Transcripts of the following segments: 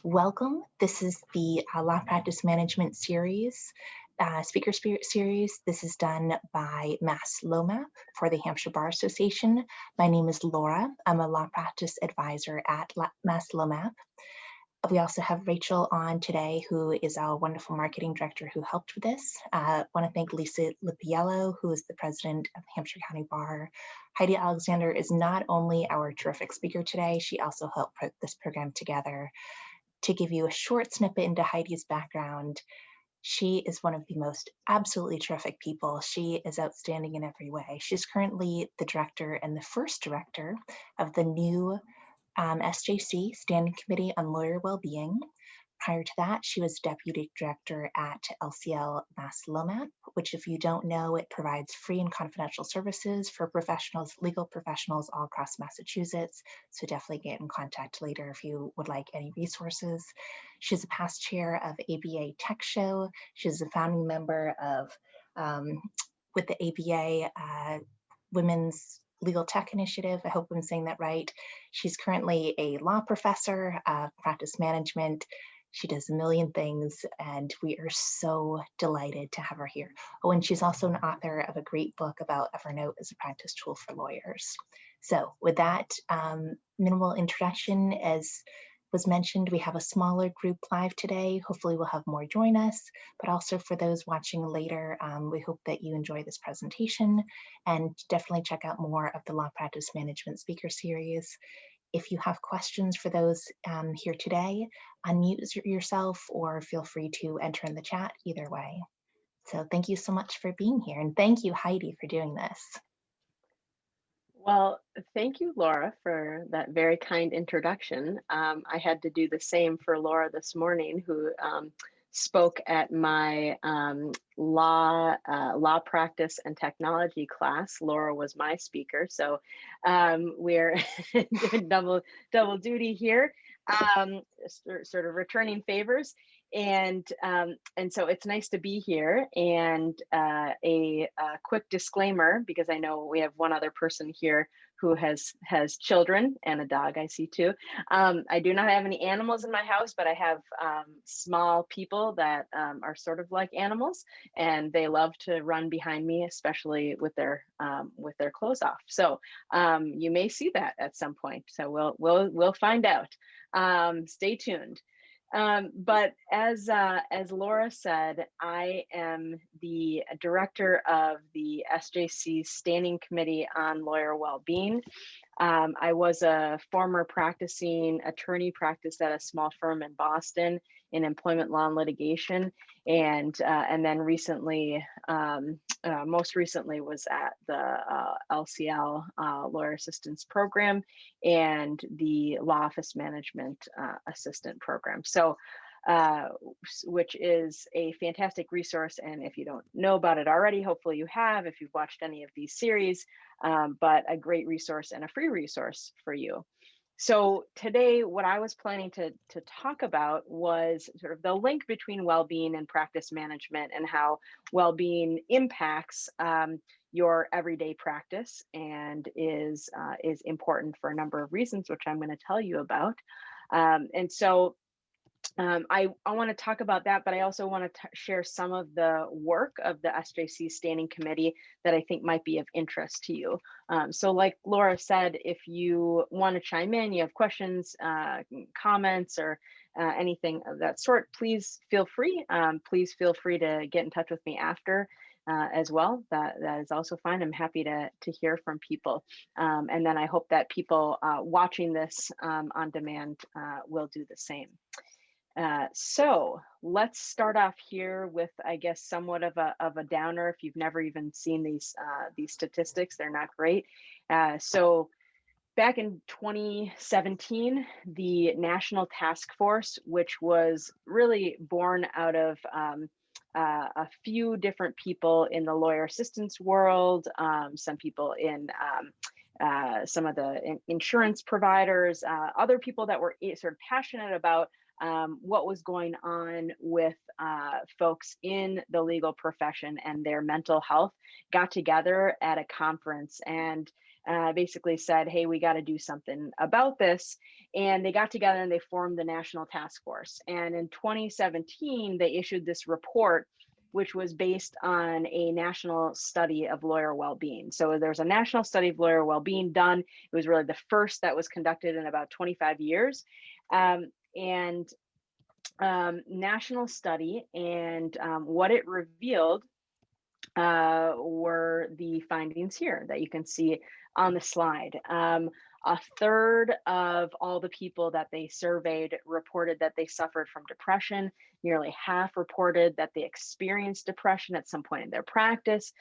Welcome. This is the Law Practice Management Series, Speaker Series. This is done by Mass LOMAP for the Hampshire Bar Association. My name is Laura. I'm a Law Practice Advisor at Mass LOMAP. We also have Rachel on today, who is our wonderful marketing director who helped with this. I want to thank Lisa Lipiello, who is the president of Hampshire County Bar. Heidi Alexander is not only our terrific speaker today, she also helped put this program together. To give you a short snippet into Heidi's background, she is one of the most absolutely terrific people. She is outstanding in every way. She's currently the director and the first director of the new SJC Standing Committee on Lawyer Wellbeing. Prior to that, she was deputy director at LCL Mass LOMAP, which, if you don't know, it provides free and confidential services for professionals, legal professionals all across Massachusetts. So definitely get in contact later if you would like any resources. She's a past chair of ABA Tech Show. She's a founding member of, with the ABA Women's Legal Tech Initiative. I hope I'm saying that right. She's currently a law professor, practice management. She does a million things, and we are so delighted to have her here. Oh, and she's also an author of a great book about Evernote as a practice tool for lawyers. So with that minimal introduction, as was mentioned, we have a smaller group live today. Hopefully we'll have more join us, but also for those watching later, we hope that you enjoy this presentation and definitely check out more of the Law Practice Management Speaker Series. If you have questions for those here today, unmute yourself or feel free to enter in the chat either way. So thank you so much for being here, and thank you, Heidi, for doing this. Well, thank you, Laura, for that very kind introduction. I had to do the same for Laura this morning, who spoke at my law practice and technology class. Laura was my speaker, so we're double duty here, sort of returning favors. And so it's nice to be here. And a quick disclaimer, because I know we have one other person here who has children and a dog, I see too. I do not have any animals in my house, but I have small people that are sort of like animals, and they love to run behind me, especially with their clothes off. So you may see that at some point. So we'll find out. Stay tuned. But as Laura said, I am the director of the SJC Standing Committee on Lawyer Wellbeing. I was a former practicing attorney, practiced at a small firm in Boston in employment law and litigation, and then recently, most recently, was at the LCL Lawyer Assistance Program and the Law Office Management Assistant Program. So, which is a fantastic resource. And if you don't know about it already, hopefully you have, if you've watched any of these series, but a great resource and a free resource for you. So today, what I was planning to talk about was sort of the link between well-being and practice management, and how well-being impacts your everyday practice, and is important for a number of reasons, which I'm going to tell you about. And so I want to talk about that, but I also want to share some of the work of the SJC Standing Committee that I think might be of interest to you. So like Laura said, if you want to chime in, you have questions, comments, or anything of that sort, please feel free. Please feel free to get in touch with me after as well. That is also fine. I'm happy to hear from people. And then I hope that people watching this on demand will do the same. So let's start off here with, I guess, somewhat of a downer. If you've never even seen these statistics, they're not great. So back in 2017, the National Task Force, which was really born out of a few different people in the lawyer assistance world, some people in some of the insurance providers, other people that were sort of passionate about what was going on with folks in the legal profession and their mental health, got together at a conference. And basically said, hey, we got to do something about this. And they got together and they formed the National Task Force. And in 2017, they issued this report, which was based on a national study of lawyer well-being. So there's a national study of lawyer well-being done. It was really the first that was conducted in about 25 years. National study, and what it revealed were the findings here that you can see on the slide. A third of all the people that they surveyed reported that they suffered from depression. Nearly half reported that they experienced depression at some point in their practice.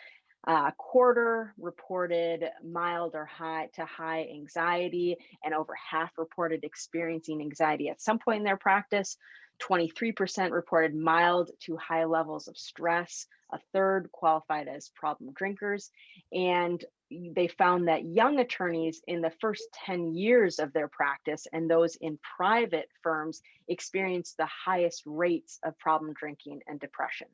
A quarter reported mild or high to high anxiety, and over half reported experiencing anxiety at some point in their practice. 23% reported mild to high levels of stress. A third qualified as problem drinkers. And they found that young attorneys in the first 10 years of their practice and those in private firms experienced the highest rates of problem drinking and depression.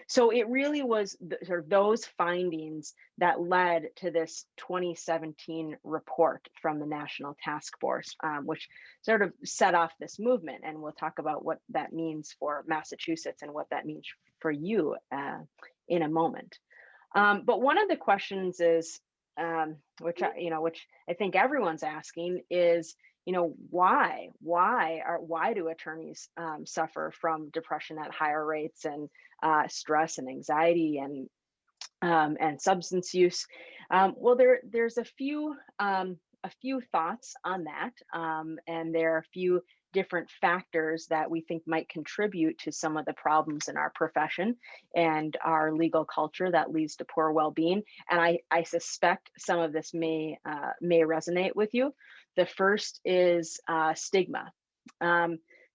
So it really was sort of those findings that led to this 2017 report from the National Task Force, which sort of set off this movement. And we'll talk about what that means for Massachusetts and what that means for you in a moment. But one of the questions is, which I think everyone's asking is, why do attorneys suffer from depression at higher rates, and stress and anxiety and substance use? Well, there's a few thoughts on that, and there are a few different factors that we think might contribute to some of the problems in our profession and our legal culture that leads to poor well-being. And I suspect some of this may resonate with you. The first is stigma.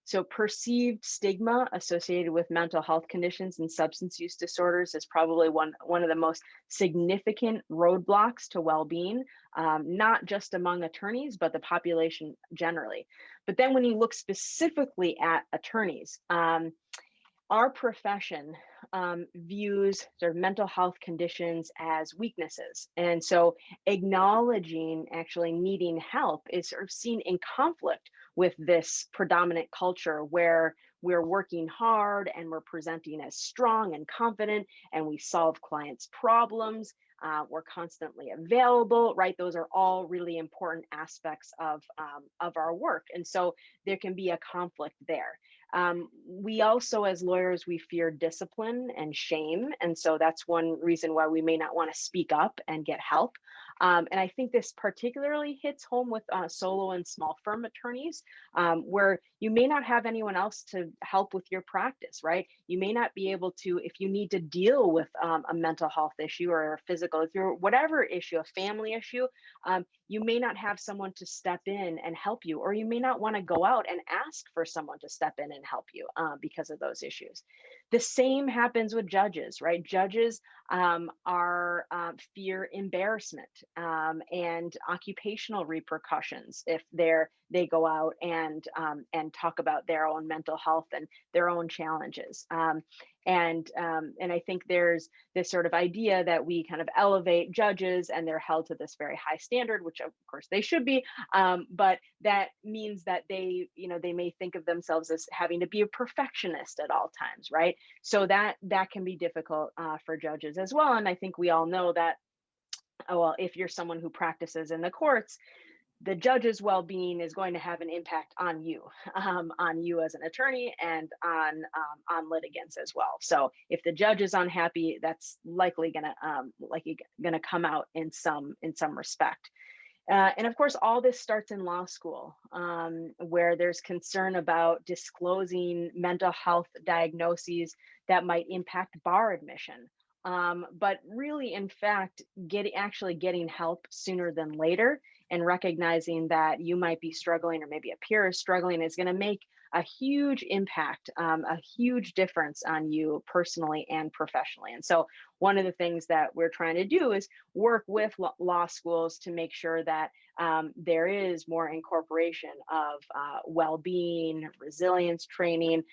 So perceived stigma associated with mental health conditions and substance use disorders is probably one of the most significant roadblocks to well-being, not just among attorneys, but the population generally. But then when you look specifically at attorneys, our profession views sort of mental health conditions as weaknesses. And so acknowledging actually needing help is sort of seen in conflict with this predominant culture where we're working hard and we're presenting as strong and confident, and we solve clients' problems. We're constantly available, right? Those are all really important aspects of our work. And so there can be a conflict there. We also, as lawyers, we fear discipline and shame. And so that's one reason why we may not want to speak up and get help. And I think this particularly hits home with solo and small firm attorneys, where you may not have anyone else to help with your practice, right? You may not be able to, if you need to deal with a mental health issue or a physical, if you're whatever issue, a family issue, you may not have someone to step in and help you, or you may not want to go out and ask for someone to step in and help you because of those issues. The same happens with judges, right? Judges fear embarrassment and occupational repercussions if they go out and talk about their own mental health and their own challenges. And I think there's this sort of idea that we kind of elevate judges and they're held to this very high standard, which of course they should be, but that means that they may think of themselves as having to be a perfectionist at all times, right? So that can be difficult for judges as well. And I think we all know that, well, if you're someone who practices in the courts, the judge's well-being is going to have an impact on you as an attorney and on litigants as well. So if the judge is unhappy, that's likely gonna come out in some respect. And of course, all this starts in law school, where there's concern about disclosing mental health diagnoses that might impact bar admission. But really, in fact, getting help sooner than later and recognizing that you might be struggling or maybe a peer is struggling is going to make a huge impact, a huge difference on you personally and professionally. And so one of the things that we're trying to do is work with law schools to make sure that there is more incorporation of well-being, resilience training,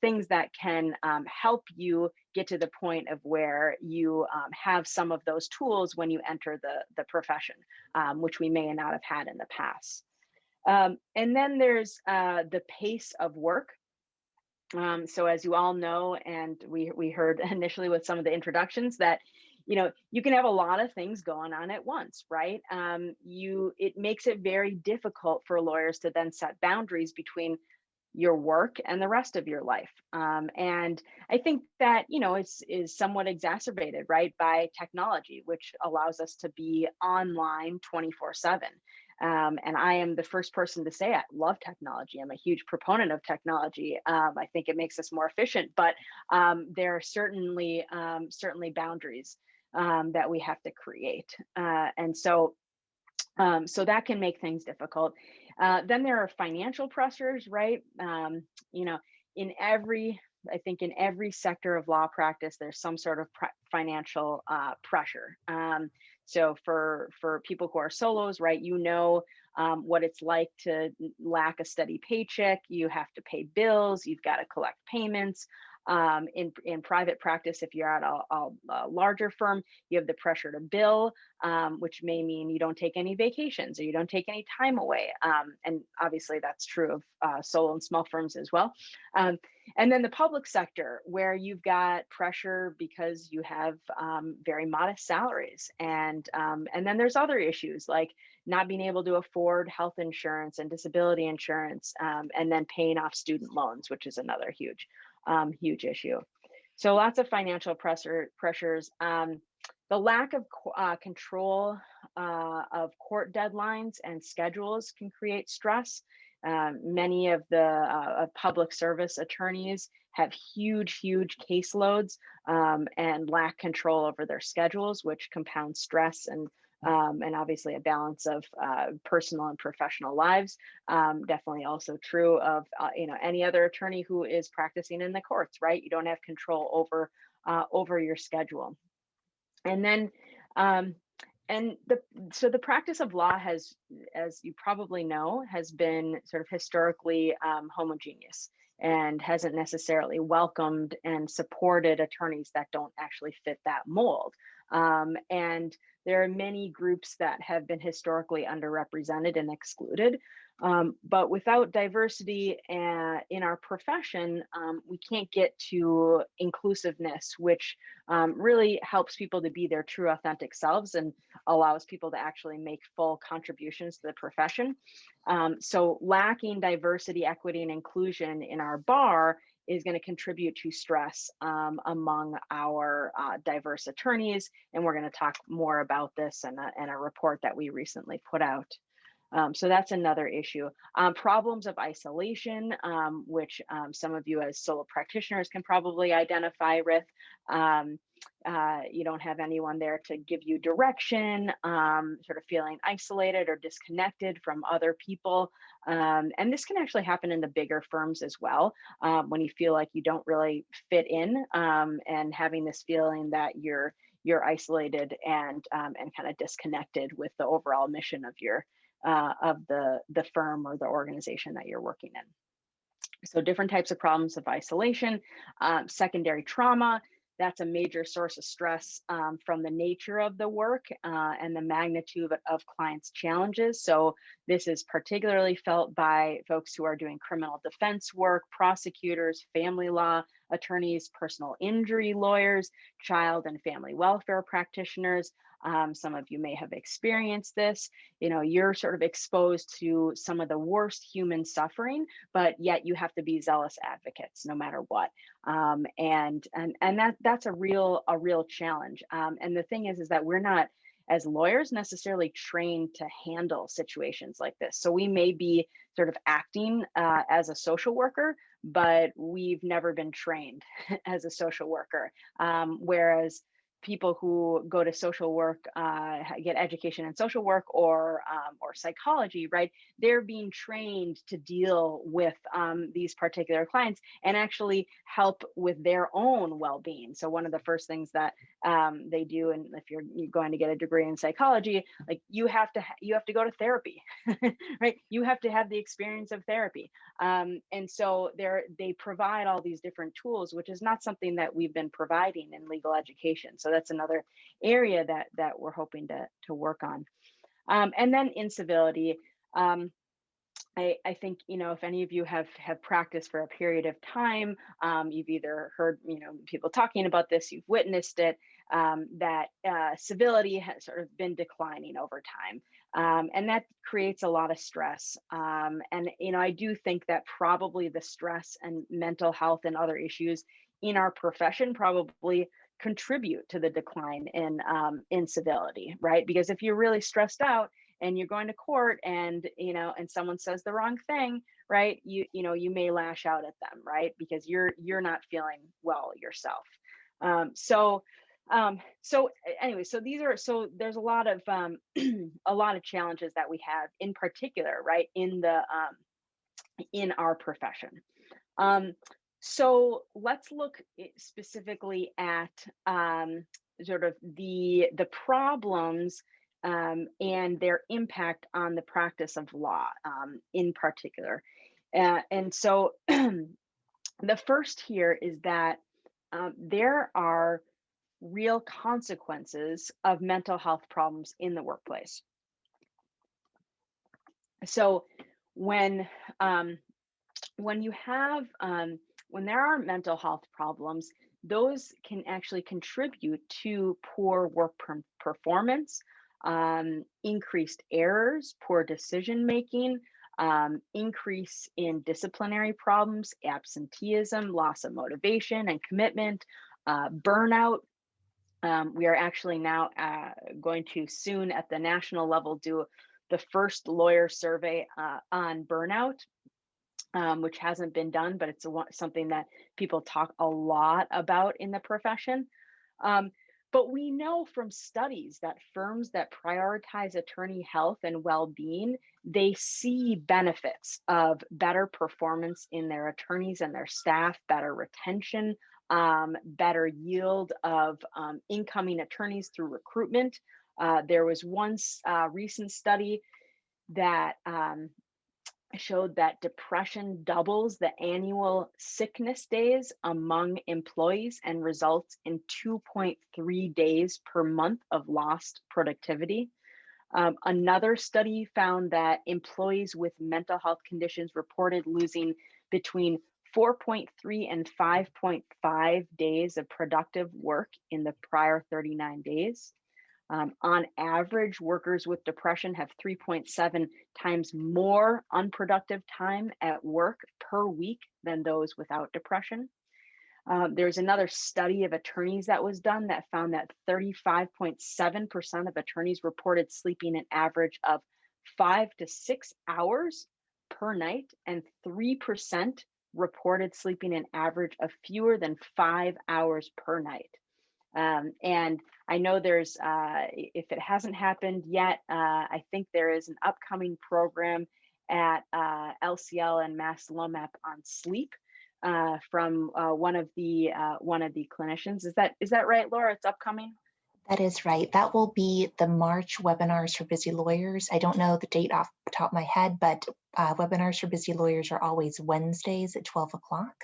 things that can help you get to the point of where you have some of those tools when you enter the profession, which we may not have had in the past. And then there's the pace of work. So as you all know, and we heard initially with some of the introductions, that you can have a lot of things going on at once, right? It makes it very difficult for lawyers to then set boundaries between your work and the rest of your life. And I think that, is somewhat exacerbated, right, by technology, which allows us to be online 24/7. And I am the first person to say I love technology. I'm a huge proponent of technology. I think it makes us more efficient, but there are certainly boundaries that we have to create. And so that can make things difficult. Then there are financial pressures, right? I think in every sector of law practice, there's some sort of financial pressure. So for people who are solos, right, what it's like to lack a steady paycheck. You have to pay bills. You've got to collect payments. In private practice, if you're at a larger firm, you have the pressure to bill, which may mean you don't take any vacations or you don't take any time away. And obviously that's true of solo and small firms as well. And then the public sector, where you've got pressure because you have very modest salaries. And then there's other issues like not being able to afford health insurance and disability insurance, and then paying off student loans, which is another huge issue. So lots of financial pressures. The lack of control of court deadlines and schedules can create stress. Many of the public service attorneys have huge caseloads and lack control over their schedules, which compounds stress and obviously a balance of personal and professional lives. Definitely also true of any other attorney who is practicing in the courts, right? You don't have control over your schedule. And then so the practice of law has, as you probably know, has been sort of historically homogeneous and hasn't necessarily welcomed and supported attorneys that don't actually fit that mold. And there are many groups that have been historically underrepresented and excluded. But without diversity in our profession, we can't get to inclusiveness, which really helps people to be their true authentic selves and allows people to actually make full contributions to the profession. So lacking diversity, equity, and inclusion in our bar is going to contribute to stress among our diverse attorneys. And we're going to talk more about this in a report that we recently put out. So that's another issue. Problems of isolation, which some of you as solo practitioners can probably identify with. You don't have anyone there to give you direction, sort of feeling isolated or disconnected from other people. And this can actually happen in the bigger firms as well, when you feel like you don't really fit in, and having this feeling that you're isolated and kind of disconnected with the overall mission of the firm or the organization that you're working in. So different types of problems of isolation, secondary trauma. That's a major source of stress from the nature of the work and the magnitude of clients' challenges. So this is particularly felt by folks who are doing criminal defense work, prosecutors, family law attorneys, personal injury lawyers, child and family welfare practitioners. Some of you may have experienced this. You're sort of exposed to some of the worst human suffering, but yet you have to be zealous advocates no matter what. And that's a real challenge. And the thing is that we're not, as lawyers, necessarily trained to handle situations like this. So we may be sort of acting as a social worker, but we've never been trained as a social worker. Whereas people who go to social work, get education in social work or psychology, right? They're being trained to deal with these particular clients and actually help with their own well-being. So one of the first things that they do, and if you're going to get a degree in psychology, like you have to go to therapy, right? You have to have the experience of therapy, and so they provide all these different tools, which is not something that we've been providing in legal education. So that's another area that we're hoping to work on. And then incivility. I think, if any of you have practiced for a period of time, you've either heard, people talking about this, you've witnessed it, that civility has sort of been declining over time. And that creates a lot of stress. And, I do think that probably the stress and mental health and other issues in our profession probably contribute to the decline in civility, right? Because if you're really stressed out, and you're going to court and and someone says the wrong thing, right, you may lash out at them, right, because you're not feeling well yourself. So anyway, so there's a lot of a lot of challenges that we have in particular, right, in our profession. So let's look specifically at sort of the problems and their impact on the practice of law in particular. And so the first here is that there are real consequences of mental health problems in the workplace. So when you have when there are mental health problems, those can actually contribute to poor work performance, increased errors, poor decision making, increase in disciplinary problems, absenteeism, loss of motivation and commitment, burnout. We are actually now going to soon at the national level do the first lawyer survey on burnout, which hasn't been done, but it's something that people talk a lot about in the profession. But we know from studies that firms that prioritize attorney health and well-being, they see benefits of better performance in their attorneys and their staff, better retention, better yield of incoming attorneys through recruitment. There was one recent study that showed that depression doubles the annual sickness days among employees and results in 2.3 days per month of lost productivity. Another study found that employees with mental health conditions reported losing between 4.3 and 5.5 days of productive work in the prior 39 days. On average, workers with depression have 3.7 times more unproductive time at work per week than those without depression. There's another study of attorneys that was done that found that 35.7% of attorneys reported sleeping an average of 5 to 6 hours per night, and 3% reported sleeping an average of fewer than 5 hours per night. And I know there's, if it hasn't happened yet, I think there is an upcoming program at LCL and Mass LOMAP on sleep from one of the clinicians. Is that right, Laura? It's upcoming? That is right. That will be the March webinars for busy lawyers. I don't know the date off the top of my head, but webinars for busy lawyers are always Wednesdays at 12 o'clock.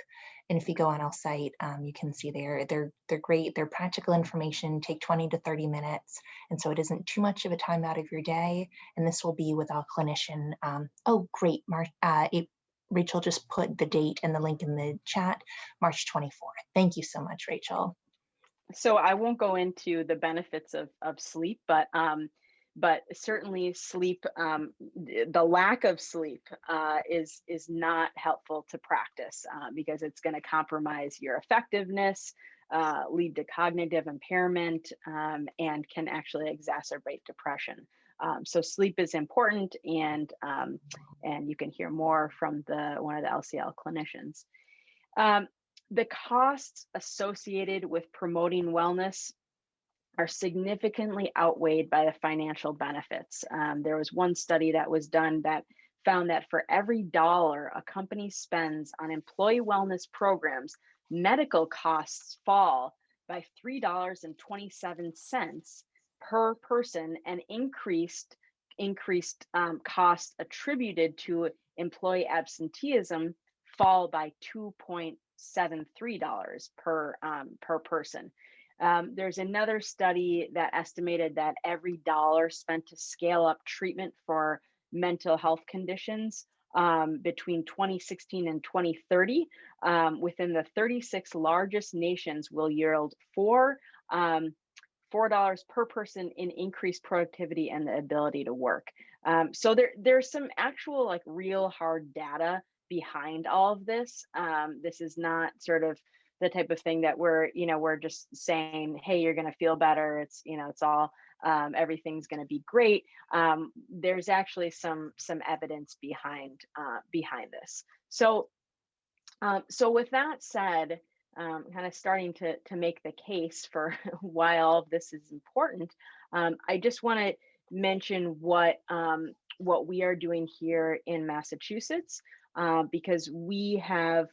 And if you go on our site, you can see they're great. They're practical information, take 20 to 30 minutes. And so it isn't too much of a time out of your day. And this will be with our clinician. Oh, great. Rachel just put the date and the link in the chat, March 24th. Thank you so much, Rachel. So I won't go into the benefits of sleep, but certainly sleep, the lack of sleep is not helpful to practice because it's going to compromise your effectiveness, lead to cognitive impairment, and can actually exacerbate depression. So sleep is important, and you can hear more from one of the LCL clinicians. The costs associated with promoting wellness are significantly outweighed by the financial benefits. There was one study that was done that found that for every dollar a company spends on employee wellness programs, medical costs fall by $3.27 per person, and increased costs attributed to employee absenteeism fall by $2.73 per person. There's another study that estimated that every dollar spent to scale up treatment for mental health conditions between 2016 and 2030 within the 36 largest nations will yield $4 per person in increased productivity and the ability to work. So there's some actual like real hard data behind all of this. This is not sort of the type of thing that we're just saying, hey, you're going to feel better. It's all everything's going to be great. There's actually some evidence behind this. So with that said, kind of starting to make the case for why all of this is important, I just want to mention what we are doing here in Massachusetts, because we have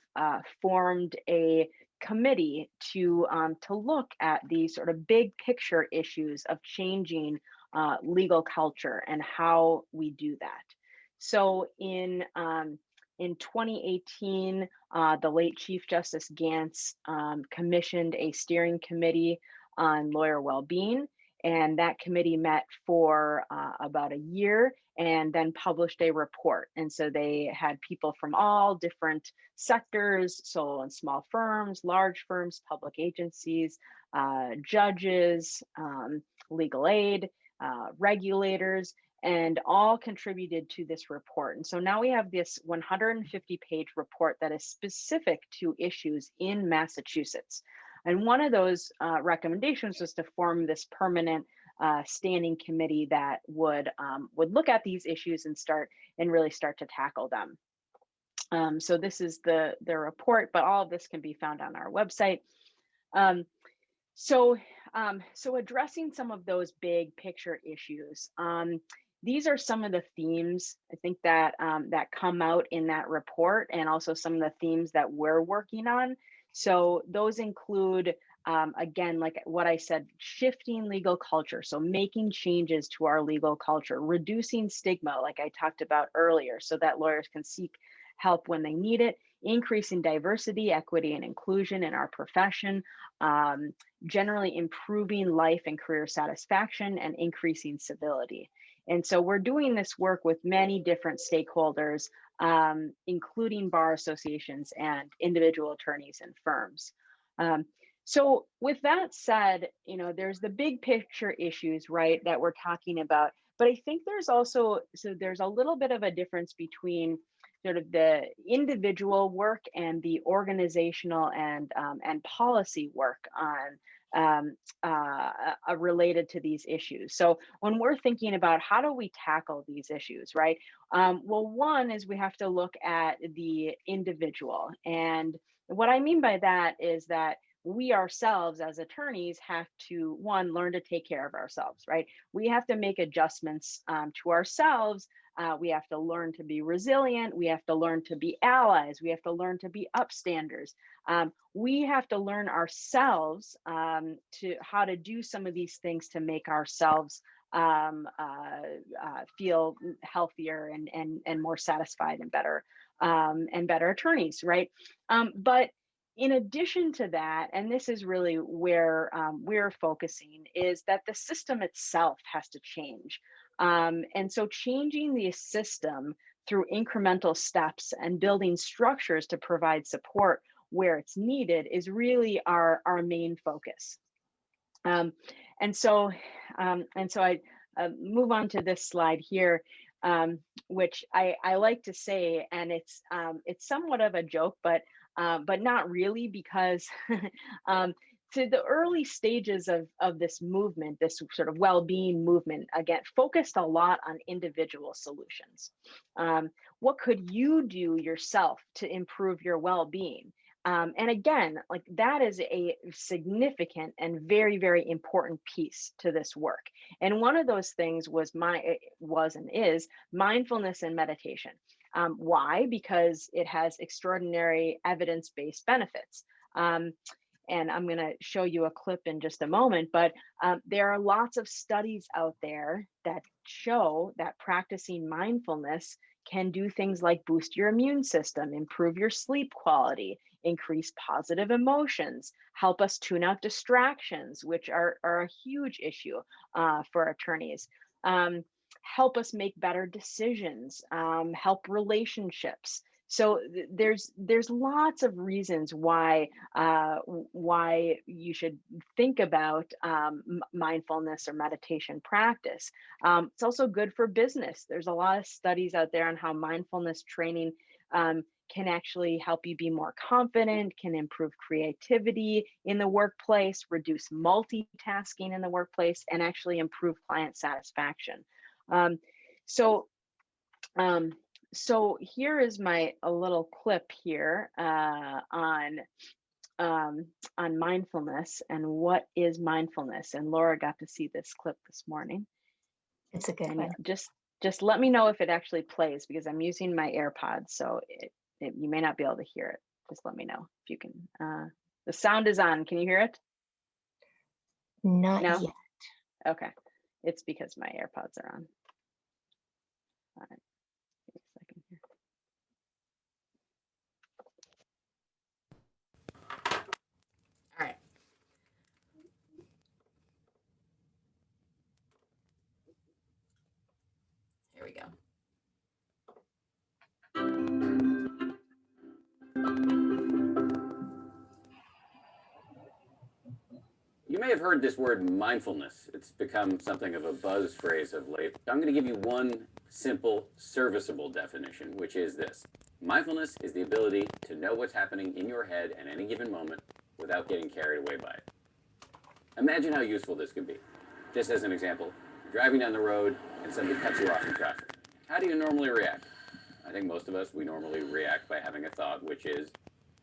formed a committee to look at these sort of big picture issues of changing legal culture and how we do that. So in 2018, the late Chief Justice Gantz commissioned a steering committee on lawyer well-being, and that committee met for about a year and then published a report. And so they had people from all different sectors, solo and small firms, large firms, public agencies, judges, legal aid, regulators, and all contributed to this report. And so now we have this 150-page report that is specific to issues in Massachusetts. And one of those recommendations was to form this permanent standing committee that would look at these issues and really start to tackle them. So this is the report, but all of this can be found on our website. So addressing some of those big picture issues, these are some of the themes I think that come out in that report, and also some of the themes that we're working on. So those include, again, like what I said, shifting legal culture. So making changes to our legal culture, reducing stigma, like I talked about earlier, so that lawyers can seek help when they need it, increasing diversity, equity, and inclusion in our profession, generally improving life and career satisfaction, and increasing civility. And so we're doing this work with many different stakeholders, including bar associations and individual attorneys and firms. So with that said, there's the big picture issues, right, that we're talking about. But I think there's a little bit of a difference between sort of the individual work and the organizational and policy work related to these issues. So when we're thinking about how do we tackle these issues, right? Well, one is we have to look at the individual. And what I mean by that is that we ourselves as attorneys have to, one, learn to take care of ourselves, right? We have to make adjustments to ourselves. We have to learn to be resilient. We have to learn to be allies. We have to learn to be upstanders. We have to learn ourselves to how to do some of these things to make ourselves feel healthier and more satisfied and better attorneys, right? But in addition to that, and this is really where we're focusing, is that the system itself has to change. And so changing the system through incremental steps and building structures to provide support where it's needed is really our main focus. And so I move on to this slide here, which I like to say, and it's somewhat of a joke, but not really, because to the early stages of this movement, this sort of well-being movement, again, focused a lot on individual solutions. What could you do yourself to improve your well-being? And again, like that is a significant and very, very important piece to this work. And one of those things was and is mindfulness and meditation. Why? Because it has extraordinary evidence-based benefits. And I'm going to show you a clip in just a moment, but there are lots of studies out there that show that practicing mindfulness can do things like boost your immune system, improve your sleep quality, increase positive emotions, help us tune out distractions, which are a huge issue for attorneys, help us make better decisions, help relationships. So there's lots of reasons why you should think about mindfulness or meditation practice. It's also good for business. There's a lot of studies out there on how mindfulness training can actually help you be more confident, can improve creativity in the workplace, reduce multitasking in the workplace, and actually improve client satisfaction. So here is a little clip here on mindfulness and what is mindfulness. And Laura got to see this clip this morning. It's a good one. Just let me know if it actually plays, because I'm using my AirPods, so you may not be able to hear it. Just let me know if you can. The sound is on. Can you hear it? Not no? yet. Okay. It's because my AirPods are on. All right. Give me a second here. All right. Here we go. You may have heard this word mindfulness. It's become something of a buzz phrase of late. I'm going to give you one simple, serviceable definition, which is this. Mindfulness is the ability to know what's happening in your head at any given moment without getting carried away by it. Imagine how useful this could be. Just as an example, you're driving down the road and somebody cuts you off in traffic. How do you normally react? I think most of us, we normally react by having a thought, which is,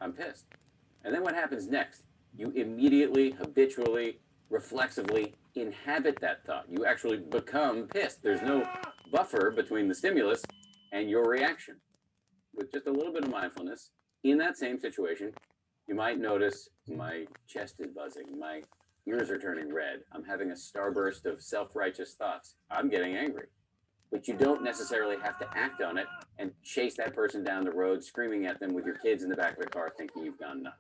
I'm pissed. And then what happens next? You immediately, habitually, reflexively inhabit that thought. You actually become pissed. There's no buffer between the stimulus and your reaction. With just a little bit of mindfulness, in that same situation, you might notice my chest is buzzing, my ears are turning red, I'm having a starburst of self-righteous thoughts, I'm getting angry. But you don't necessarily have to act on it and chase that person down the road, screaming at them with your kids in the back of the car thinking you've gone nuts.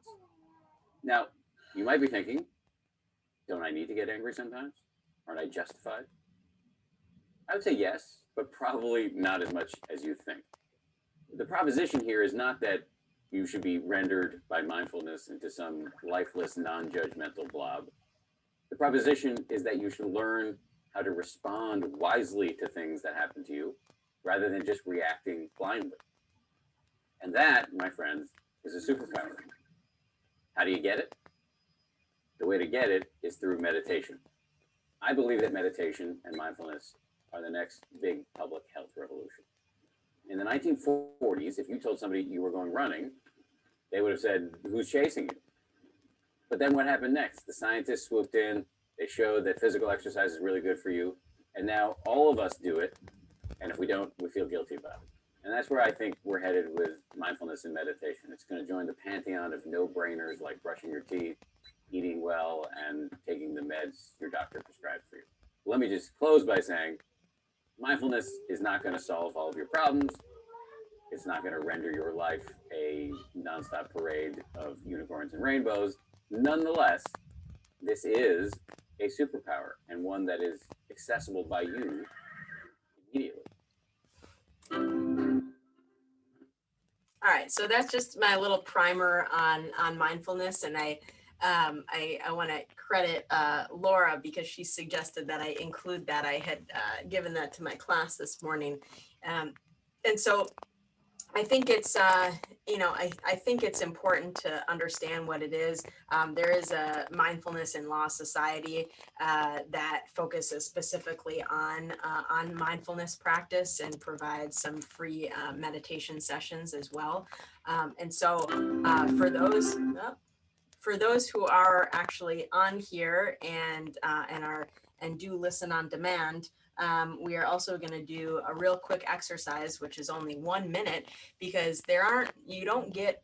Now, you might be thinking, don't I need to get angry sometimes? Aren't I justified? I would say yes, but probably not as much as you think. The proposition here is not that you should be rendered by mindfulness into some lifeless, non-judgmental blob. The proposition is that you should learn how to respond wisely to things that happen to you, rather than just reacting blindly. And that, my friends, is a superpower. How do you get it? The way to get it is through meditation. I believe that meditation and mindfulness are the next big public health revolution. In the 1940s, if you told somebody you were going running, they would have said, who's chasing you? But then what happened next? The scientists swooped in, they showed that physical exercise is really good for you, and now all of us do it, and if we don't, we feel guilty about it. And that's where I think we're headed with mindfulness and meditation. It's going to join the pantheon of no-brainers like brushing your teeth, eating well, and taking the meds your doctor prescribed for you. Let me just close by saying, mindfulness is not going to solve all of your problems. It's not going to render your life a nonstop parade of unicorns and rainbows. Nonetheless, this is a superpower, and one that is accessible by you immediately. All right, so that's just my little primer on mindfulness, and I want to credit Laura because she suggested that I include that. I had given that to my class this morning, and so I think it's, you know, I think it's important to understand what it is. There is a mindfulness in law society that focuses specifically on mindfulness practice and provides some free meditation sessions as well. And so for those who are actually on here and do listen on demand, we are also going to do a real quick exercise, which is only 1 minute, because you don't get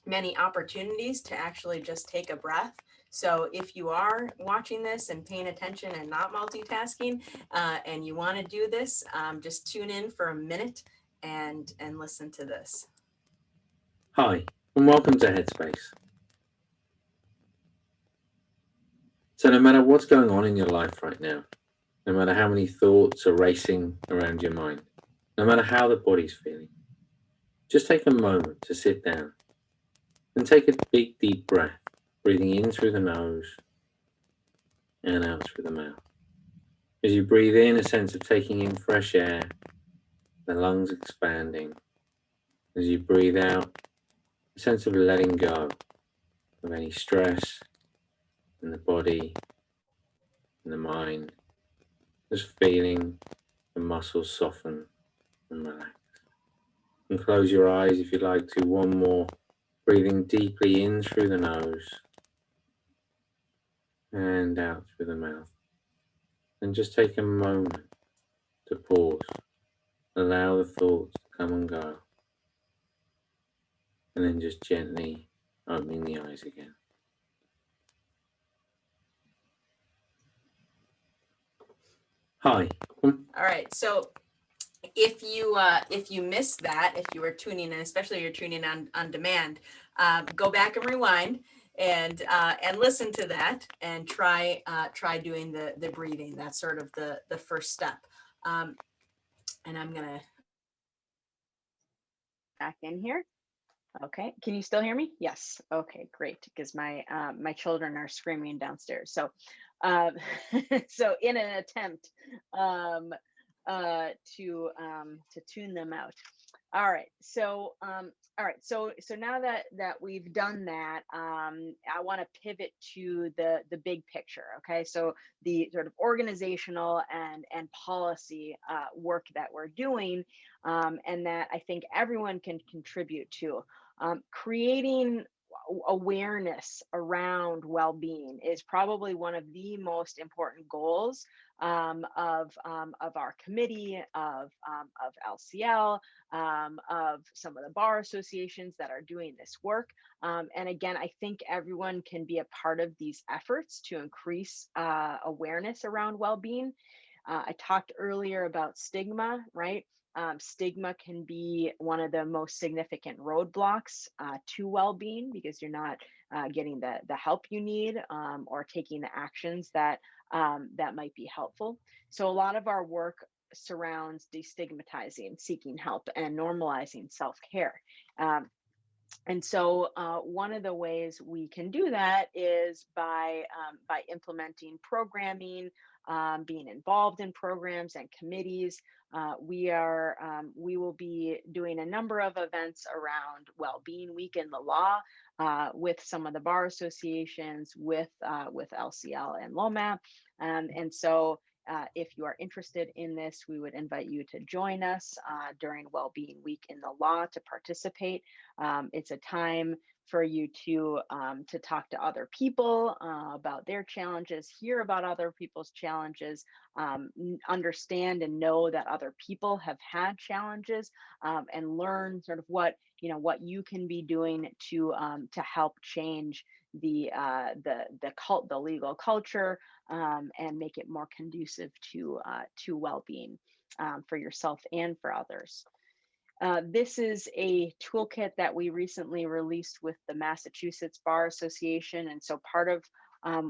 many opportunities to actually just take a breath. So if you are watching this and paying attention and not multitasking, and you want to do this, just tune in for a minute and listen to this. Hi, and welcome to Headspace. So no matter what's going on in your life right now, no matter how many thoughts are racing around your mind, no matter how the body's feeling, just take a moment to sit down and take a big deep breath, breathing in through the nose and out through the mouth. As you breathe in, a sense of taking in fresh air, the lungs expanding. As you breathe out, a sense of letting go of any stress in the body, in the mind, just feeling the muscles soften and relax. And close your eyes if you'd like to. One more. Breathing deeply in through the nose and out through the mouth. And just take a moment to pause. Allow the thoughts to come and go. And then just gently opening the eyes again. Hi. All right. So if you missed that, if you were tuning in, especially if you're tuning on demand, go back and rewind and listen to that and try doing the breathing. That's sort of the first step. And I'm gonna Back in here. Okay, can you still hear me? Yes. Okay, great. Because my my children are screaming downstairs. So, so in an attempt to tune them out. All right. So all right. So now that we've done that, I want to pivot to the big picture. Okay. So the sort of organizational and policy work that we're doing, and that I think everyone can contribute to. Creating awareness around well-being is probably one of the most important goals of our committee, of LCL, of some of the bar associations that are doing this work. And again, I think everyone can be a part of these efforts to increase awareness around well-being. I talked earlier about stigma, right? Stigma can be one of the most significant roadblocks to well-being, because you're not getting the help you need or taking the actions that might be helpful. So a lot of our work surrounds destigmatizing, seeking help, and normalizing self-care. And so one of the ways we can do that is by implementing programming, being involved in programs and committees. We will be doing a number of events around Wellbeing Week in the Law with some of the bar associations, with LCL and LOMAP. And so if you are interested in this, we would invite you to join us during Wellbeing Week in the Law to participate. It's a time for you to talk to other people about their challenges, hear about other people's challenges, understand and know that other people have had challenges, and learn sort of what you can be doing to help change the legal culture and make it more conducive to well-being for yourself and for others. This is a toolkit that we recently released with the Massachusetts Bar Association. And so part of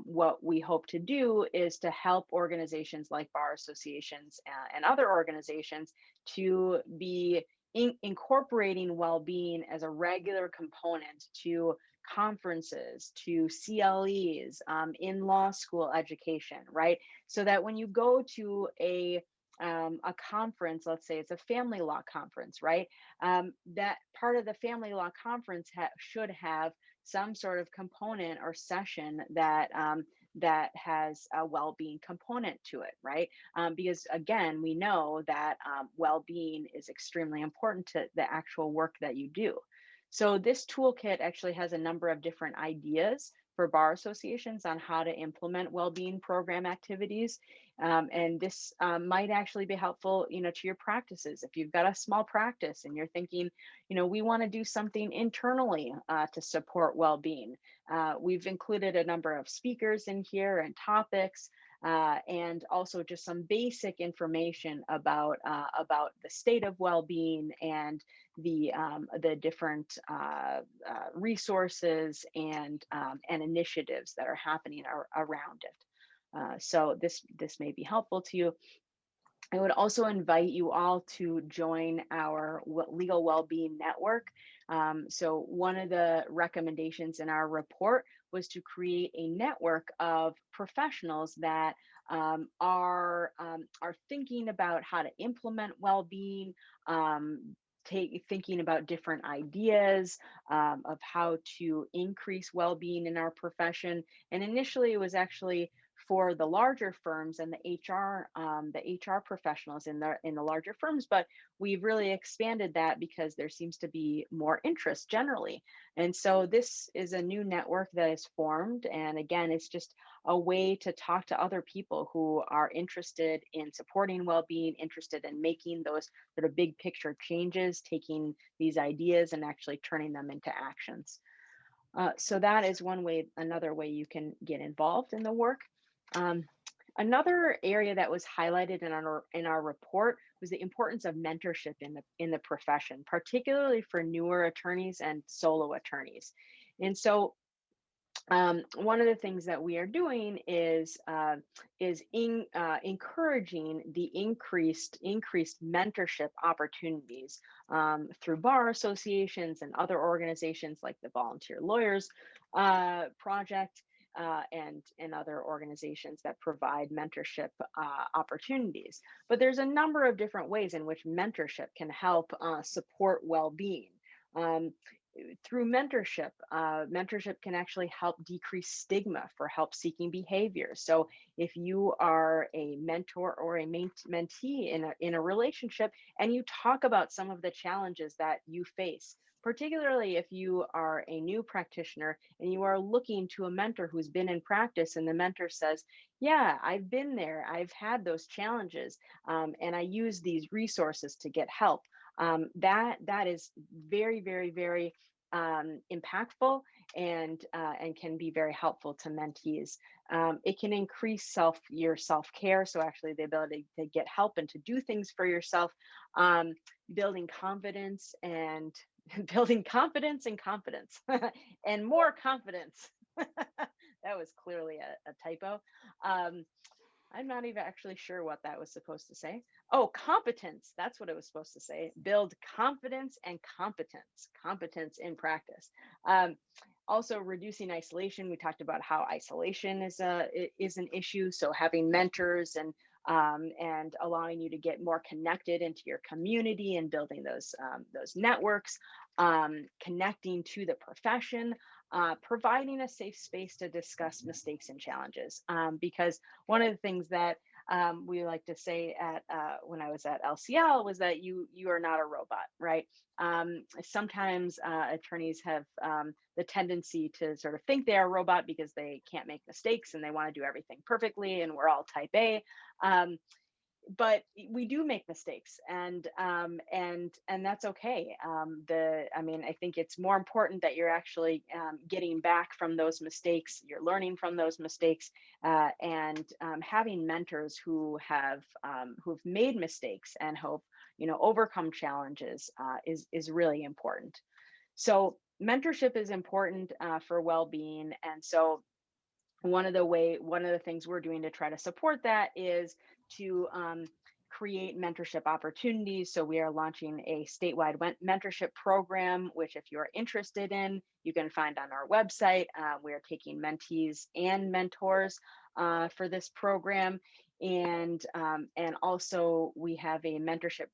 what we hope to do is to help organizations like bar associations and other organizations to be incorporating well-being as a regular component to conferences, to CLEs, in law school education, right? So that when you go to a a conference, let's say it's a family law conference, right? That part of the family law conference should have some sort of component or session that that has a well-being component to it, right? Because again, we know that well-being is extremely important to the actual work that you do. So this toolkit actually has a number of different ideas for bar associations on how to implement well-being program activities. And this might actually be helpful, to your practices. If you've got a small practice and you're thinking, we want to do something internally to support well-being. We've included a number of speakers in here and topics, and also just some basic information about the state of well-being and the different resources and initiatives that are happening around it. So this may be helpful to you. I would also invite you all to join our Legal Wellbeing Network. So one of the recommendations in our report was to create a network of professionals that are thinking about how to implement well-being, thinking about different ideas of how to increase well-being in our profession. And initially it was actually for the larger firms and the HR professionals in the larger firms, but we've really expanded that because there seems to be more interest generally. And so this is a new network that is formed. And again, it's just a way to talk to other people who are interested in supporting well-being, interested in making those sort of big picture changes, taking these ideas and actually turning them into actions. So that is another way you can get involved in the work. Another area that was highlighted in our report was the importance of mentorship in the profession, particularly for newer attorneys and solo attorneys. And so one of the things that we are doing is encouraging the increased mentorship opportunities through bar associations and other organizations like the Volunteer Lawyers Project. And other organizations that provide mentorship opportunities. But there's a number of different ways in which mentorship can help support well-being. Through mentorship, mentorship can actually help decrease stigma for help-seeking behavior. So if you are a mentor or a mentee in a relationship and you talk about some of the challenges that you face, particularly if you are a new practitioner and you are looking to a mentor who's been in practice and the mentor says, yeah, I've been there, I've had those challenges, and I use these resources to get help. That is very, very, very impactful and can be very helpful to mentees. It can increase your self-care, so actually the ability to get help and to do things for yourself, building confidence and confidence and more confidence. That was clearly a typo. I'm not even actually sure what that was supposed to say. Oh, competence. That's what it was supposed to say. Build confidence and competence in practice. Also reducing isolation. We talked about how isolation is an issue. So having mentors and allowing you to get more connected into your community and building those networks, connecting to the profession, providing a safe space to discuss mistakes and challenges. Because one of the things that we like to say when I was at LCL was that you are not a robot, right? Sometimes attorneys have the tendency to sort of think they are a robot because they can't make mistakes and they want to do everything perfectly, and we're all type A. But we do make mistakes, and that's okay. I think it's more important that you're actually getting back from those mistakes, you're learning from those mistakes, and having mentors who've made mistakes and who've overcome challenges is really important. So mentorship is important for well-being, and so one of the things we're doing to try to support that is to create mentorship opportunities. So we are launching a statewide mentorship program, which if you're interested in, you can find on our website. We are taking mentees and mentors for this program. and also we have a mentorship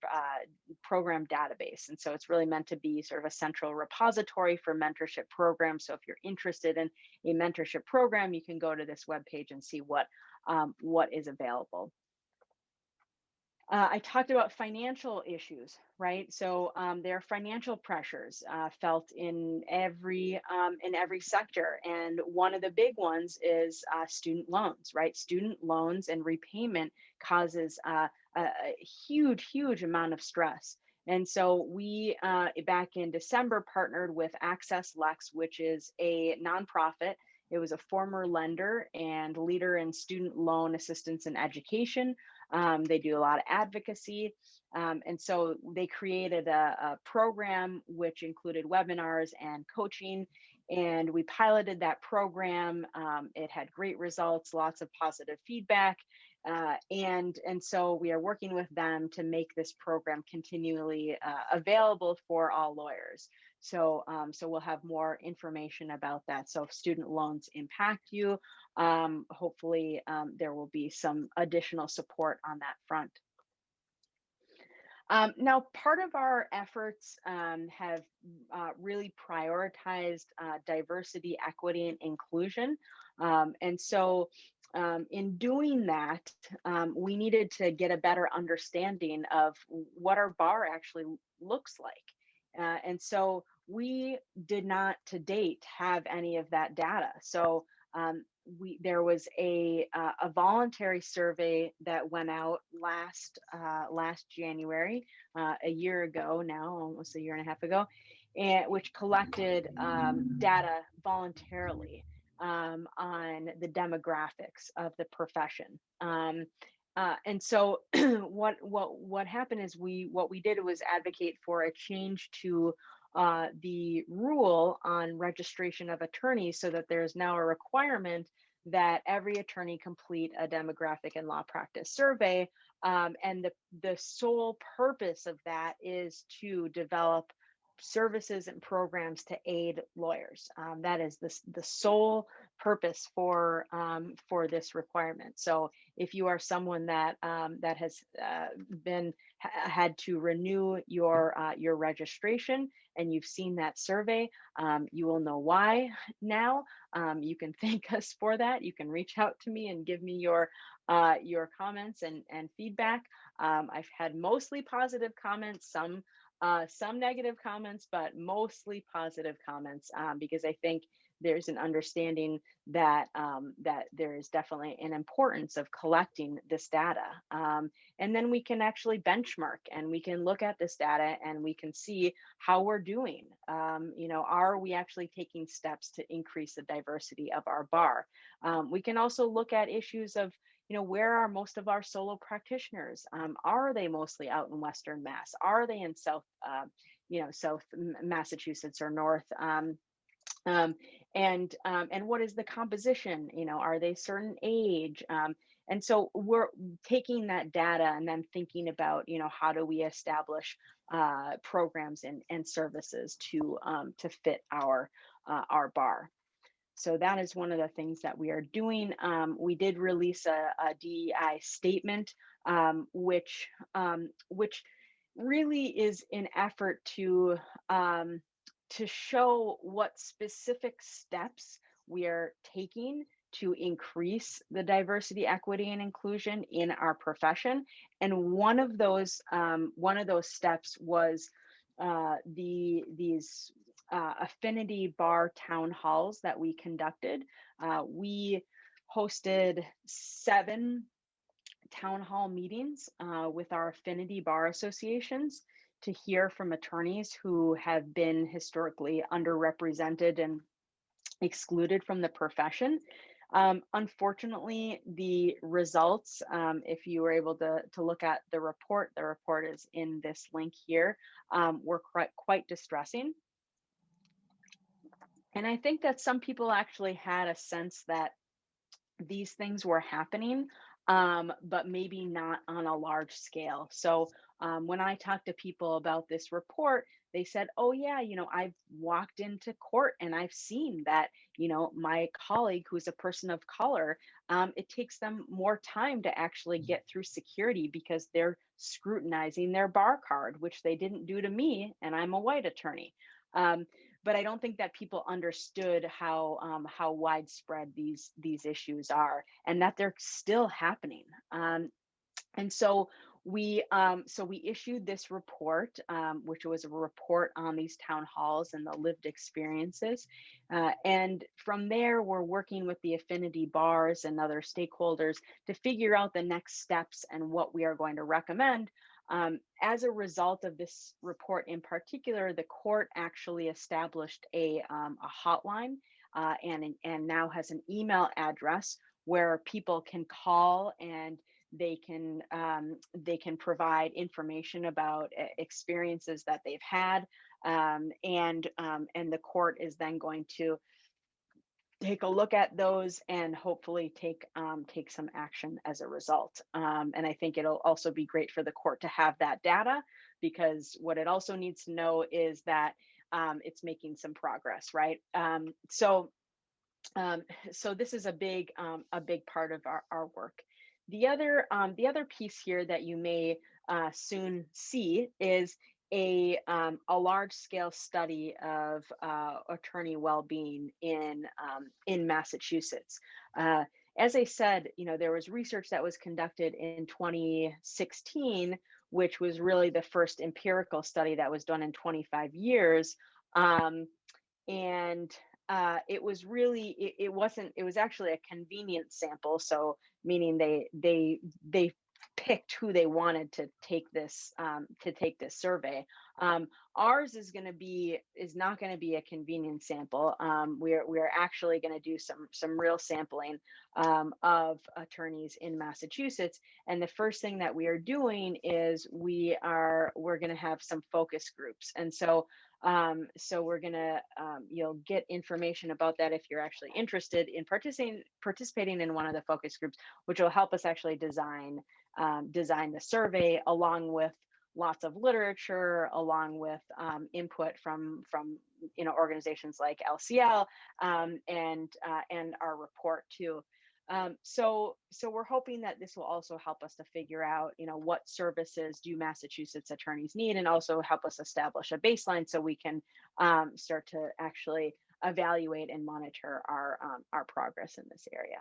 program database. And so it's really meant to be sort of a central repository for mentorship programs. So if you're interested in a mentorship program, you can go to this webpage and see what is available. I talked about financial issues, right? So there are financial pressures felt in every sector, and one of the big ones is student loans, right? Student loans and repayment causes a huge amount of stress. And so we, back in December, partnered with Access Lex, which is a nonprofit. It was a former lender and leader in student loan assistance and education. They do a lot of advocacy. And so they created a program which included webinars and coaching. And we piloted that program. It had great results, lots of positive feedback. And so we are working with them to make this program continually available for all lawyers. So we'll have more information about that. So if student loans impact you, hopefully there will be some additional support on that front. Now, part of our efforts have really prioritized diversity, equity, and inclusion. And so in doing that, we needed to get a better understanding of what our bar actually looks like. And so we did not to date have any of that data. So there was a voluntary survey that went out last January, a year ago now, almost a year and a half ago, and which collected data voluntarily on the demographics of the profession. And so what happened is what we did was advocate for a change to the rule on registration of attorneys, so that there is now a requirement that every attorney complete a demographic and law practice survey. And the sole purpose of that is to develop services and programs to aid lawyers. That is the sole purpose for this requirement. So if you are someone that has had to renew your registration, and you've seen that survey, you will know why now. You can thank us for that. You can reach out to me and give me your comments and feedback. I've had mostly positive comments, some negative comments, but mostly positive comments, because I think there's an understanding that that there is definitely an importance of collecting this data. And then we can actually benchmark, and we can look at this data and we can see how we're doing. Are we actually taking steps to increase the diversity of our bar? We can also look at issues of, where are most of our solo practitioners? Are they mostly out in Western Mass? Are they in South Massachusetts or North? And what is the composition? Are they certain age? And so we're taking that data and then thinking about, how do we establish programs and services to fit our bar. So that is one of the things that we are doing. We did release a DEI statement, which really is an effort to show what specific steps we are taking to increase the diversity, equity, and inclusion in our profession. And one of those steps was these affinity bar town halls that we conducted. We hosted 7 town hall meetings with our affinity bar associations to hear from attorneys who have been historically underrepresented and excluded from the profession. Unfortunately, the results, if you were able to look at the report is in this link here, were quite distressing. And I think that some people actually had a sense that these things were happening, but maybe not on a large scale. So when I talk to people about this report, they said, oh yeah, I've walked into court and I've seen that, my colleague who's a person of color, it takes them more time to actually get through security because they're scrutinizing their bar card, which they didn't do to me, and I'm a white attorney. But I don't think that people understood how widespread these issues are, and that they're still happening. And so we issued this report, which was a report on these town halls and the lived experiences. And from there, we're working with the affinity bars and other stakeholders to figure out the next steps and what we are going to recommend. As a result of this report in particular, the court actually established a hotline and now has an email address where people can call and they can provide information about experiences that they've had, and the court is then going to take a look at those and hopefully take some action as a result. And I think it'll also be great for the court to have that data, because what it also needs to know is that it's making some progress, right? So this is a big part of our work. The other piece here that you may soon see is a large-scale study of attorney well-being in Massachusetts. As I said, there was research that was conducted in 2016, which was really the first empirical study that was done in 25 years. It was really, it was actually a convenience sample. So meaning they picked who they wanted to take this survey. Ours is not going to be a convenience sample. We're actually going to do some real sampling of attorneys in Massachusetts. And the first thing that we are doing is we're going to have some focus groups. And so we're going to, you'll get information about that if you're actually interested in participating in one of the focus groups, which will help us actually design the survey, along with lots of literature, along with input from organizations like LCL, and our report too. So we're hoping that this will also help us to figure out, what services do Massachusetts attorneys need, and also help us establish a baseline so we can start to actually evaluate and monitor our progress in this area.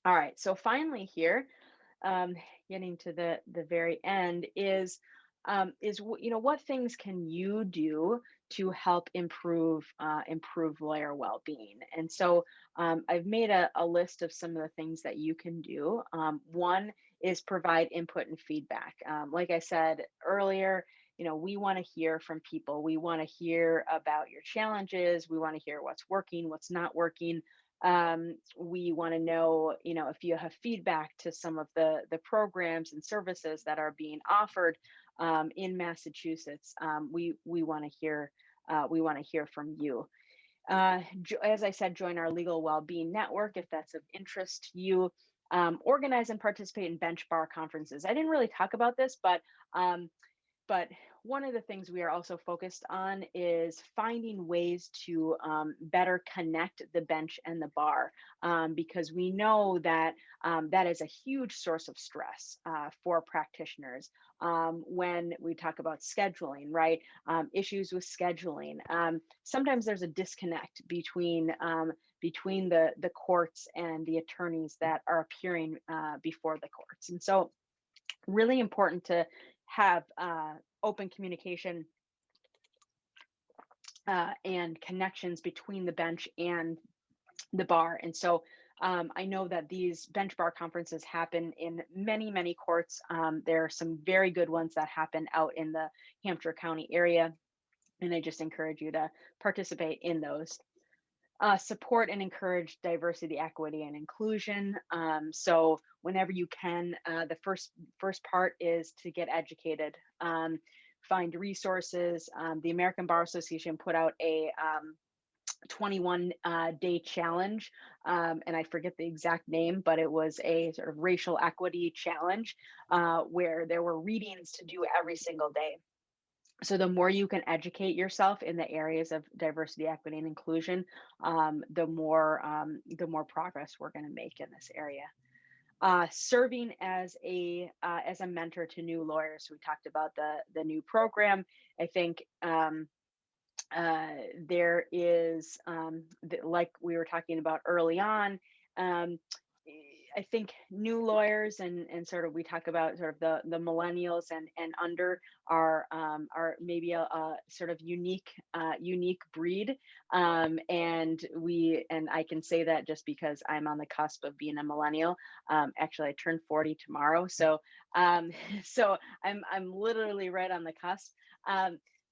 All right, so finally here, getting to the very end is what things can you do to help improve lawyer well-being? And so I've made a list of some of the things that you can do. One is provide input and feedback. Like I said earlier, we want to hear from people. We want to hear about your challenges. We want to hear what's working, what's not working. We want to know, if you have feedback to some of the programs and services that are being offered in Massachusetts. We want to hear from you. As I said, join our legal well-being network if that's of interest to you. Organize and participate in bench bar conferences. I didn't really talk about this, but one of the things we are also focused on is finding ways to better connect the bench and the bar, because we know that that is a huge source of stress for practitioners. When we talk about scheduling, right? Issues with scheduling. Sometimes there's a disconnect between the courts and the attorneys that are appearing before the courts. And so really important to have open communication and connections between the bench and the bar. And so I know that these bench bar conferences happen in many, many courts. There are some very good ones that happen out in the Hampshire County area, and I just encourage you to participate in those. Support and encourage diversity, equity, and inclusion. So whenever you can, the first part is to get educated, find resources. The American Bar Association put out a 21-day challenge, and I forget the exact name, but it was a sort of racial equity challenge where there were readings to do every single day. So the more you can educate yourself in the areas of diversity, equity, and inclusion, the more progress we're going to make in this area. Serving as a mentor to new lawyers. We talked about the new program. I think there is, like we were talking about early on, I think new lawyers and sort of, we talk about sort of the millennials and under are maybe a sort of unique breed. And I can say that just because I'm on the cusp of being a millennial. Actually, I turned 40 tomorrow. So so I'm literally right on the cusp.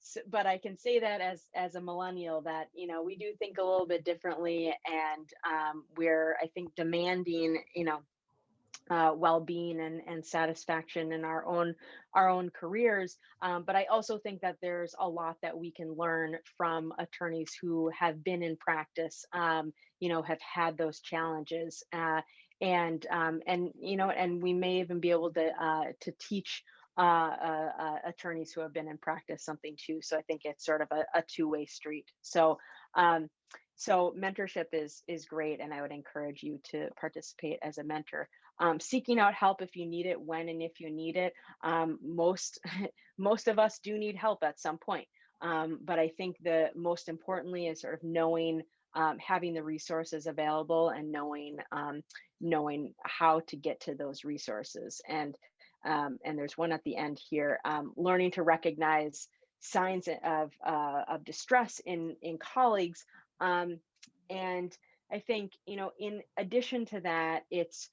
So, but I can say that as a millennial that, you know, we do think a little bit differently, and we're, I think, demanding, you know, well-being and satisfaction in our own careers. But I also think that there's a lot that we can learn from attorneys who have been in practice, you know, have had those challenges, and you know, and we may even be able to teach attorneys who have been in practice something too. So I think it's sort of a two-way street. So so mentorship is great, and I would encourage you to participate as a mentor. Seeking out help if you need it, when and if you need it. Most of us do need help at some point, but I think the most importantly is sort of knowing, having the resources available, and knowing how to get to those resources. And there's one at the end here, learning to recognize signs of distress in colleagues. And I think, you know, in addition to that, it's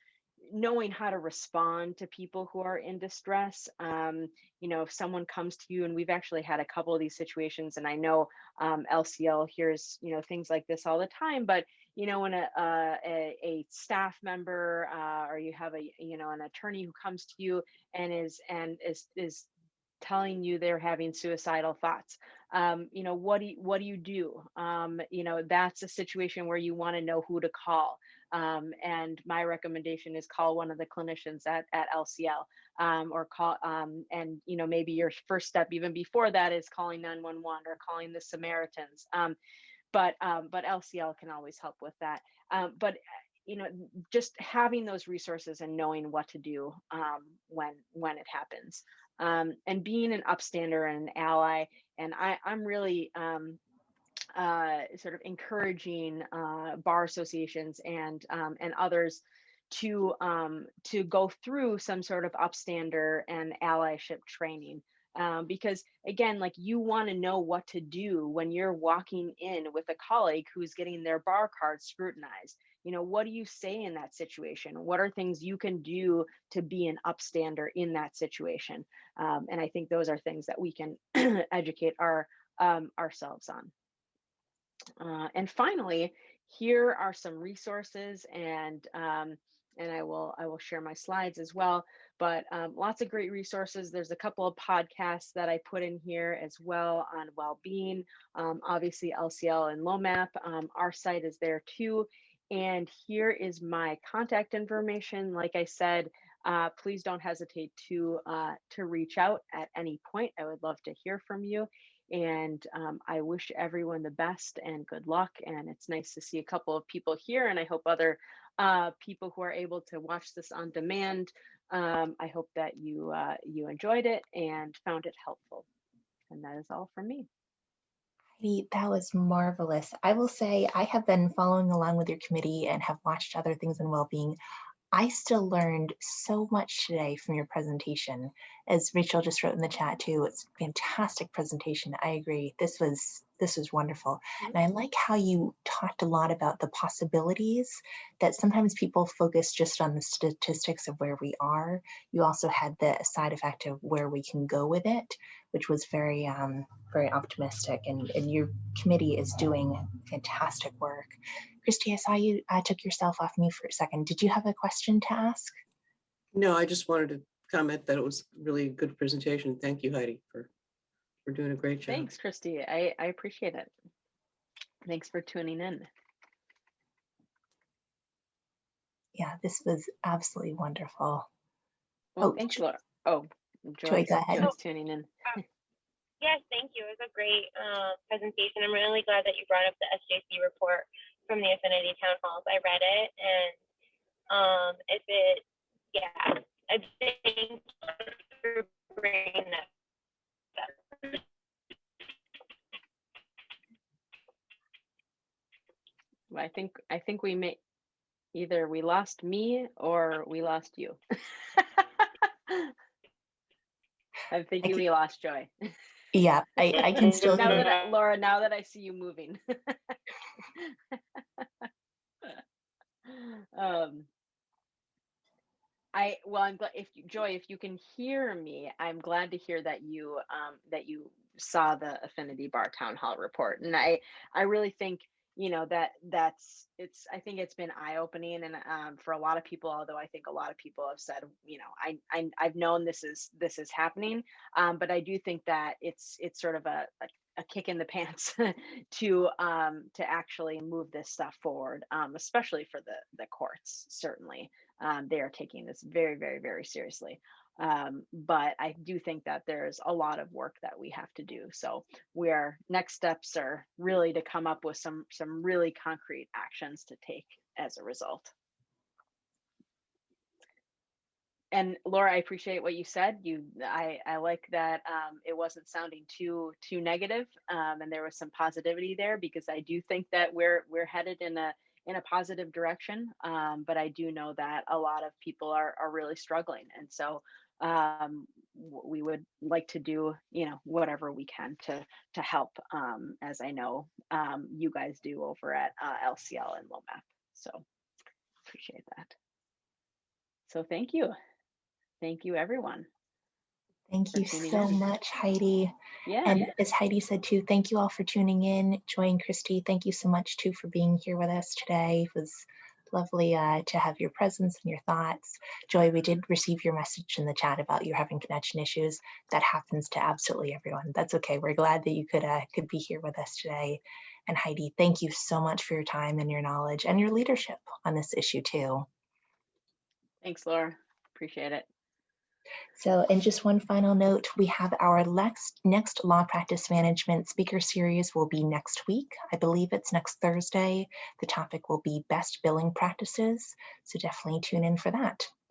knowing how to respond to people who are in distress. You know, if someone comes to you, and we've actually had a couple of these situations, and I know LCL hears, you know, things like this all the time, but you know, when a staff member, or you have an attorney who comes to you and is telling you they're having suicidal thoughts, you know, what do you do? You know, that's a situation where you want to know who to call. And my recommendation is call one of the clinicians at LCL, or call, and you know, maybe your first step even before that is calling 911 or calling the Samaritans. But LCL can always help with that. But you know, just having those resources and knowing what to do when it happens, and being an upstander and an ally. And I'm really sort of encouraging bar associations and others to go through some sort of upstander and allyship training. Because again, like, you want to know what to do when you're walking in with a colleague who's getting their bar card scrutinized. You know, what do you say in that situation? What are things you can do to be an upstander in that situation? And I think those are things that we can educate ourselves on. And finally, here are some resources, and I will share my slides as well. But lots of great resources. There's a couple of podcasts that I put in here as well on well-being. Obviously, LCL and LOMAP. Our site is there too. And here is my contact information. Like I said, please don't hesitate to reach out at any point. I would love to hear from you. And I wish everyone the best and good luck. And it's nice to see a couple of people here. And I hope other people who are able to watch this on demand, I hope that you enjoyed it and found it helpful. And that is all from me. Heidi, that was marvelous. I will say I have been following along with your committee and have watched other things in well-being. I still learned so much today from your presentation. As Rachel just wrote in the chat too, it's a fantastic presentation. I agree. This was wonderful. And I like how you talked a lot about the possibilities, that sometimes people focus just on the statistics of where we are. You also had the side effect of where we can go with it, which was very optimistic. And your committee is doing fantastic work. Christy, I saw you took yourself off mute for a second. Did you have a question to ask? No, I just wanted to comment that it was really a good presentation. Thank you, Heidi, for doing a great job. Thanks, Christy. I appreciate it. Thanks for tuning in. Yeah, this was absolutely wonderful. Well, thanks, Laura. Oh, Joy, go ahead. Joy's tuning in. Yeah, Yes, thank you. It was a great presentation. I'm really glad that you brought up the SJC report from the Affinity Town Halls. I read it, and if it, yeah, I think for bringing that up. Well, I think we may either we lost me or we lost you. I'm thinking we lost Joy. Yeah, I can still Now hear. that Laura, now that I see you moving. I'm glad if Joy, if you can hear me, I'm glad to hear that you saw the Affinity Bar Town Hall report, and I really think I think it's been eye-opening, and for a lot of people, although I think a lot of people have said, I've known this is happening, but I do think that it's sort of a kick in the pants to actually move this stuff forward, especially for the courts. Certainly, they are taking this very, very, very seriously. But I do think that there's a lot of work that we have to do. So next steps are really to come up with some really concrete actions to take as a result. And Laura, I appreciate what you said. I like that it wasn't sounding too negative, and there was some positivity there, because I do think that we're headed in a positive direction. But I do know that a lot of people are really struggling, and so we would like to do whatever we can to help, as I know you guys do over at LCL and LOMAP. So appreciate that. So thank you. Thank you, everyone. Thank you so much, Heidi. Yeah. And as Heidi said too, thank you all for tuning in. Joy and Christy, thank you so much too for being here with us today. It was lovely to have your presence and your thoughts. Joy, we did receive your message in the chat about you having connection issues. That happens to absolutely everyone. That's okay. We're glad that you could be here with us today. And Heidi, thank you so much for your time and your knowledge and your leadership on this issue too. Thanks, Laura. Appreciate it. So, and just one final note, we have our next law practice management speaker series will be next week. I believe it's next Thursday. The topic will be best billing practices. So definitely tune in for that.